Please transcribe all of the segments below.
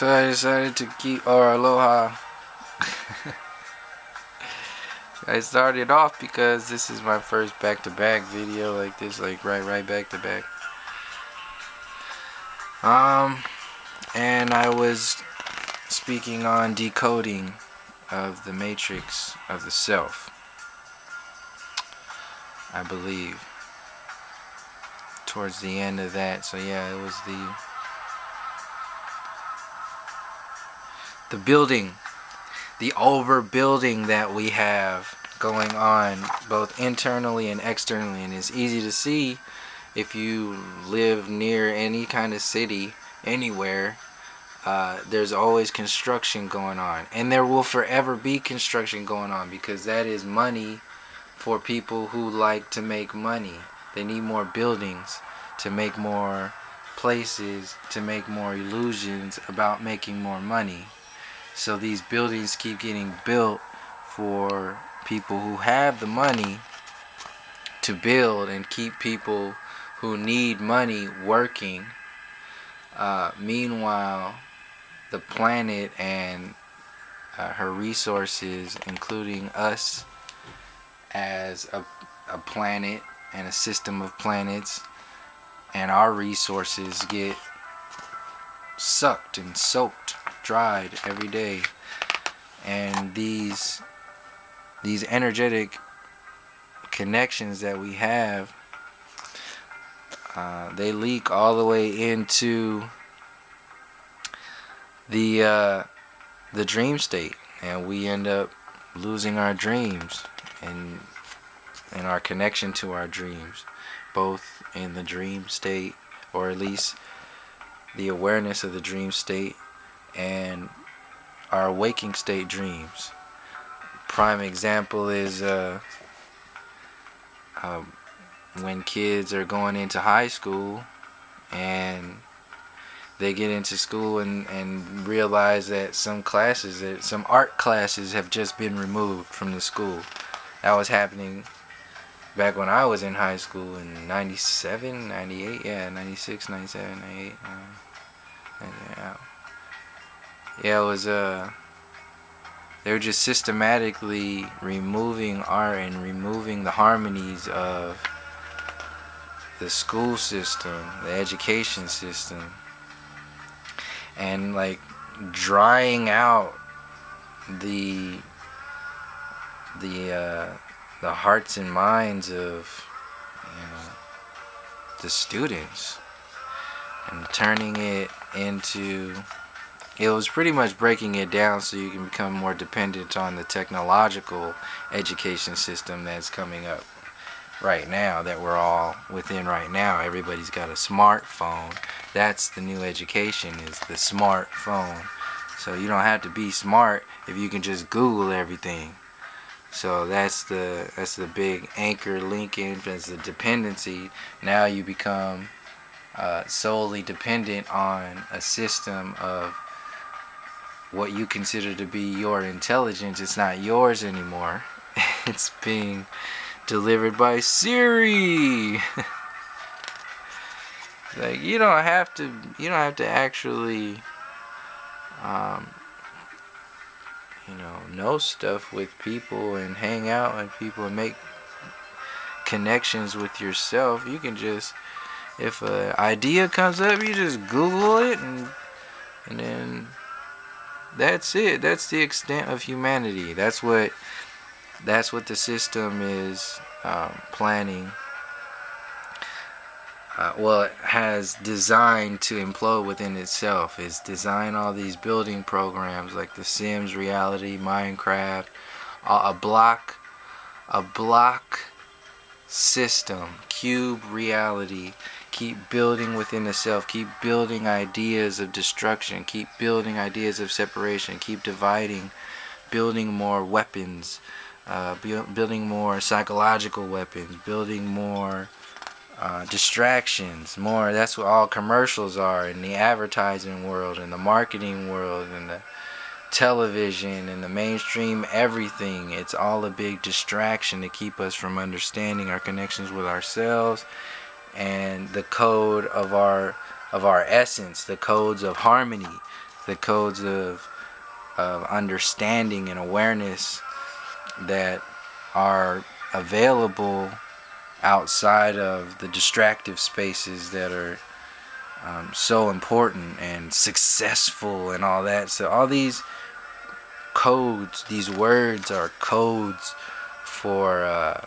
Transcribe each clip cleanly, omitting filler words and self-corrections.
So I decided to keep, or aloha. I started off because this is my first back-to-back video like this, like right back-to-back. And I was speaking on decoding of the matrix of the self, I believe, towards the end of that. So yeah, it was the building, the overbuilding that we have going on both internally and externally, and it's easy to see if you live near any kind of city anywhere. There's always construction going on, and there will forever be construction going on, because that is money for people who like to make money. They need more buildings to make more places, to make more illusions about making more money. So these buildings keep getting built for people who have the money to build and keep people who need money working. Meanwhile, the planet and her resources, including us as a planet and a system of planets, and our resources get sucked and soaked, dried every day. And these energetic connections that we have, they leak all the way into the dream state, and we end up losing our dreams and our connection to our dreams, both in the dream state, or at least the awareness of the dream state, and our waking state dreams. Prime example is when kids are going into high school and they get into school and realize that some art classes have just been removed from the school. That was happening back when I was in high school in 97, 98, 96, 97, 98. It was they were just systematically removing art and removing the harmonies of the school system, the education system, and like drying out the hearts and minds of, the students, and turning it into, it was pretty much breaking it down so you can become more dependent on the technological education system that's coming up right now, that we're all within right now. Everybody's got a smartphone. That's the new education, is the smartphone. So you don't have to be smart if you can just Google everything. So that's the big anchor linking, as the dependency. Now you become solely dependent on a system of what you consider to be your intelligence. It's not yours anymore. It's being delivered by Siri. Like, you don't have to actually know stuff with people and hang out with people and make connections with yourself. You can just, if an idea comes up, you just Google it, and then that's it. That's the extent of humanity. That's what the system is planning. It has designed to implode within itself. It's designed all these building programs like The Sims reality, Minecraft, a block system, cube reality. Keep building within itself. Keep building ideas of destruction. Keep building ideas of separation. Keep dividing, building more weapons, building more psychological weapons, building more distractions, more. That's what all commercials are in the advertising world, and the marketing world, and the television, and the mainstream everything. It's all a big distraction to keep us from understanding our connections with ourselves and the code of our essence, the codes of harmony, the codes of understanding and awareness that are available outside of the distractive spaces that are so important and successful and all that. So all these codes, these words are codes for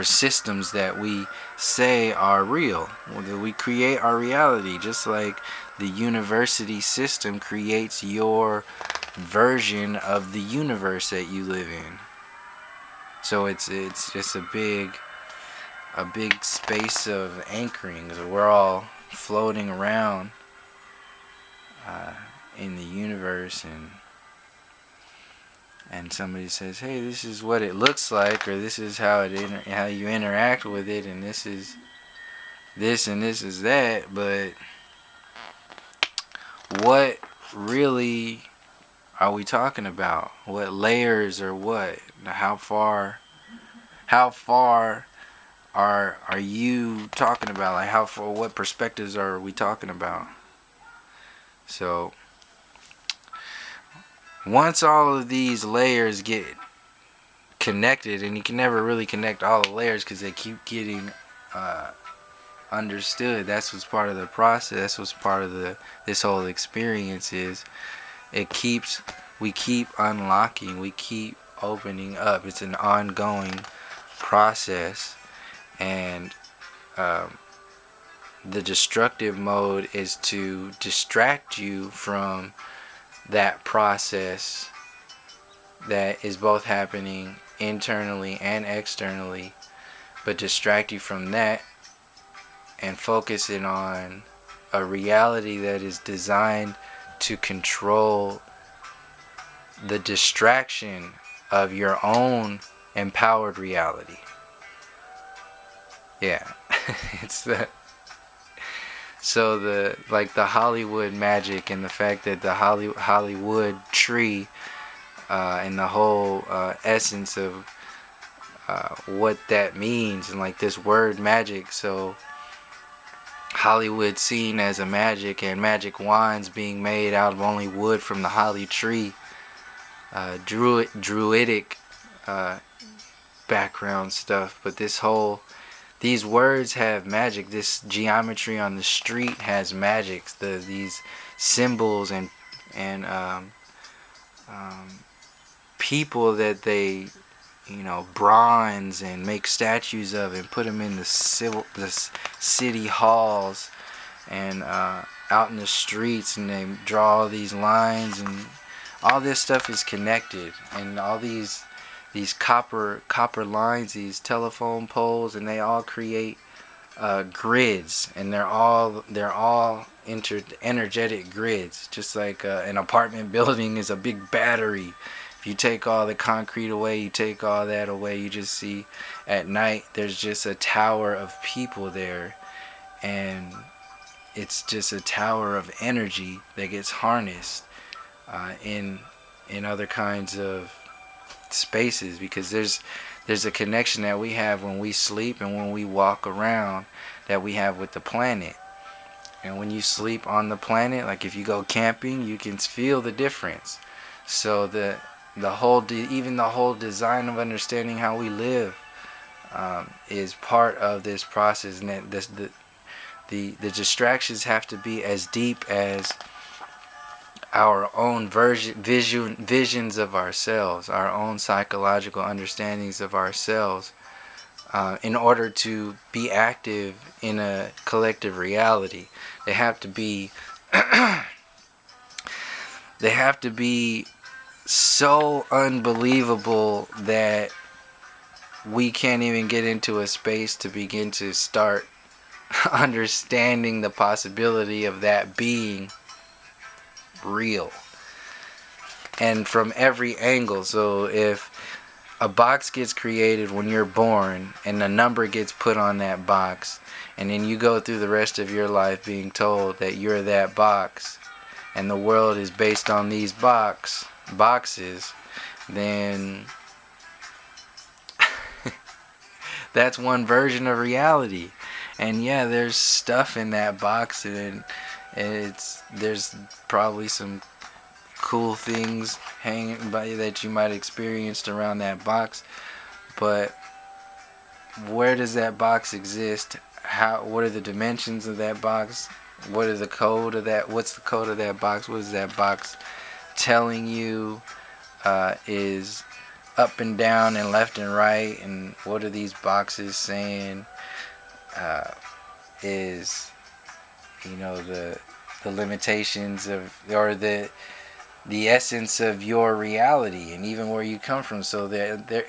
systems that we say are real, that we create our reality, just like the university system creates your version of the universe that you live in. So it's just a big space of anchoring. So we're all floating around in the universe, and somebody says, "Hey, this is what it looks like," or "This is how how you interact with it," and "This is this and this is that." But what really are we talking about? What layers or what? How far are you talking about? Like how far? What perspectives are we talking about? So once all of these layers get connected, and you can never really connect all the layers because they keep getting understood. That's what's part of the process. That's what's part of this whole experience is we keep unlocking, we keep opening up. It's an ongoing process, and the destructive mode is to distract you from that process that is both happening internally and externally, but distract you from that and focus it on a reality that is designed to control the distraction of your own empowered reality. Yeah. It's the Hollywood magic, and the fact that the Hollywood tree and the whole essence of what that means, and like this word magic. So Hollywood seen as a magic, and magic wands being made out of only wood from the holly tree. Druidic background stuff, but these words have magic. This geometry on the street has magic. These symbols and people that they bronze and make statues of and put them in the city halls and out in the streets, and they draw all these lines, and all this stuff is connected, and all these copper lines, these telephone poles, and they all create grids, and they're all energetic grids, just like an apartment building is a big battery. If you take all the concrete away, you take all that away, you just see at night there's just a tower of people there, and it's just a tower of energy that gets harnessed in other kinds of spaces, because there's a connection that we have when we sleep and when we walk around that we have with the planet. And when you sleep on the planet, like if you go camping, you can feel the difference. So even the whole design of understanding how we live is part of this process, and that the distractions have to be as deep as our own visions of ourselves, our own psychological understandings of ourselves, in order to be active in a collective reality. They have to be so unbelievable that we can't even get into a space to begin to start understanding the possibility of that being real, and from every angle. So if a box gets created when you're born and a number gets put on that box, and then you go through the rest of your life being told that you're that box and the world is based on these boxes, then that's one version of reality. And yeah, there's stuff in that box, and there's probably some cool things hanging by that you might experienced around that box. But where does that box exist? What are the dimensions of that box? What are the code of that? What's the code of that box? What is that box telling you? Is up and down and left and right, and what are these boxes saying? Is the limitations of, or the essence of your reality, and even where you come from. So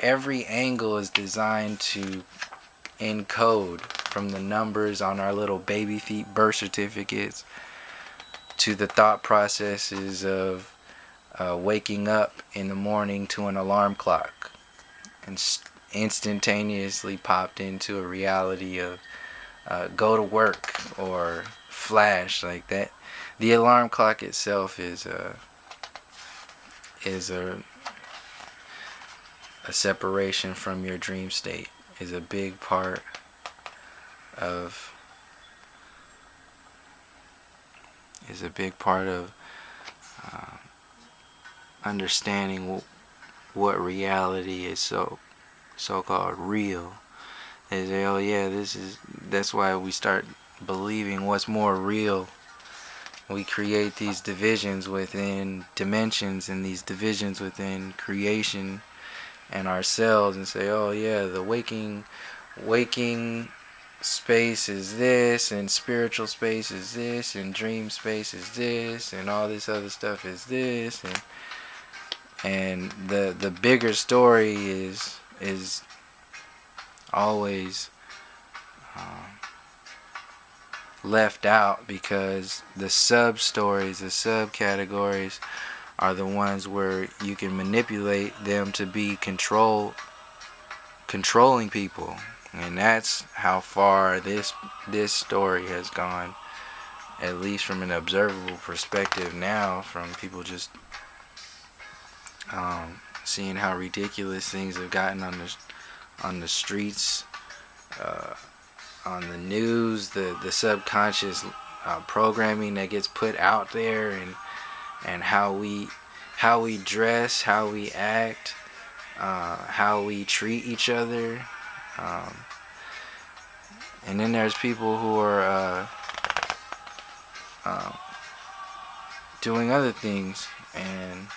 every angle is designed to encode, from the numbers on our little baby feet birth certificates to the thought processes of waking up in the morning to an alarm clock, and instantaneously popped into a reality of go to work or flash like that. The alarm clock itself is a separation from your dream state, is a big part of understanding what reality is, so-called real. Is, oh yeah, that's why we start believing what's more real. We create these divisions within dimensions, and these divisions within creation and ourselves, and say, oh yeah, the waking space is this, and spiritual space is this, and dream space is this, and all this other stuff is this, and the bigger story is always left out, because the sub-stories, the subcategories, are the ones where you can manipulate them to be controlling people. And that's how far this story has gone, at least from an observable perspective now, from people just seeing how ridiculous things have gotten on the streets, on the news, the subconscious programming that gets put out there, and how we dress, how we act, how we treat each other. And then there's people who are doing other things and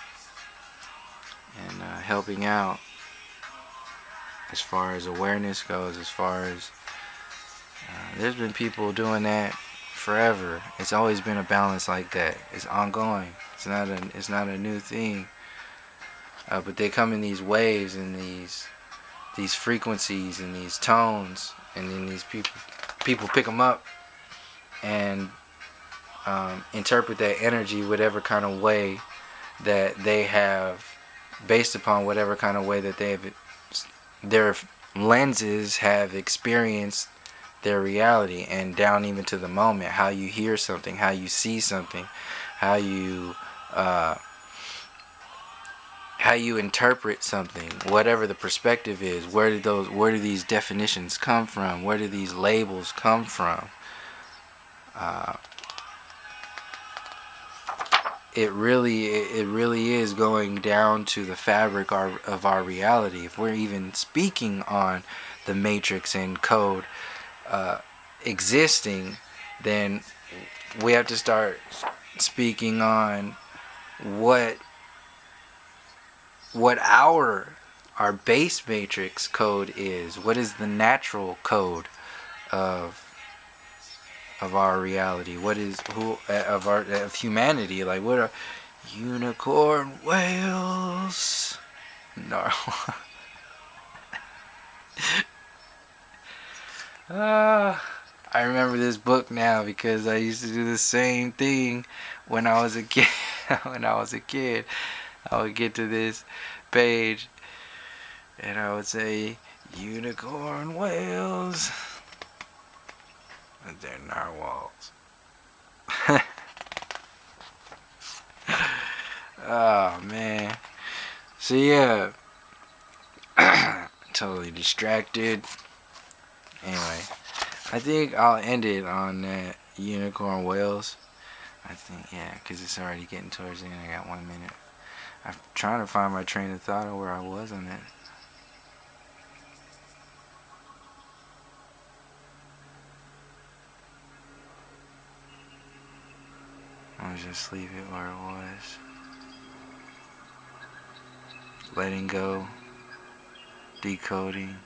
helping out, as far as awareness goes, as far as there's been people doing that forever. It's always been a balance like that. It's ongoing. It's not a new thing. But they come in these waves and these frequencies and these tones, and then these people pick them up and interpret that energy whatever kind of way that they have, based upon whatever kind of way that their lenses have experienced their reality, and down even to the moment, how you hear something, how you see something, how you interpret something, whatever the perspective is. Where do these definitions come from? Where do these labels come from? It really is going down to the fabric of our reality. If we're even speaking on the matrix and code existing, then we have to start speaking on what our base matrix code is. What is the natural code of our reality? What is of humanity? Like, what are unicorn whales? No. I remember this book now because I used to do the same thing when I was a kid. I would get to this page and I would say, unicorn whales. And they're narwhals. Oh, man. So, yeah. Totally distracted. Anyway. I think I'll end it on that unicorn whales. I think, yeah, because it's already getting towards the end. I got 1 minute. I'm trying to find my train of thought of where I was on that. I'll just leave it where it was. Letting go. Decoding.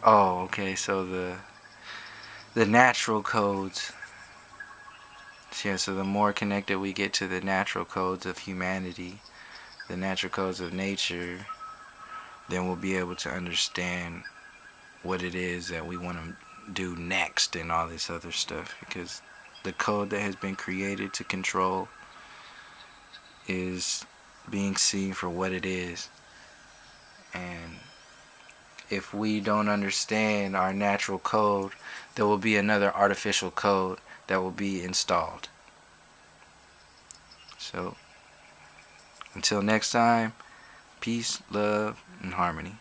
Oh, okay, so the natural codes. Yeah, so the more connected we get to the natural codes of humanity, the natural codes of nature, then we'll be able to understand what it is that we want to do next and all this other stuff, because the code that has been created to control is being seen for what it is. And if we don't understand our natural code, there will be another artificial code that will be installed. So until next time, peace, love, and harmony.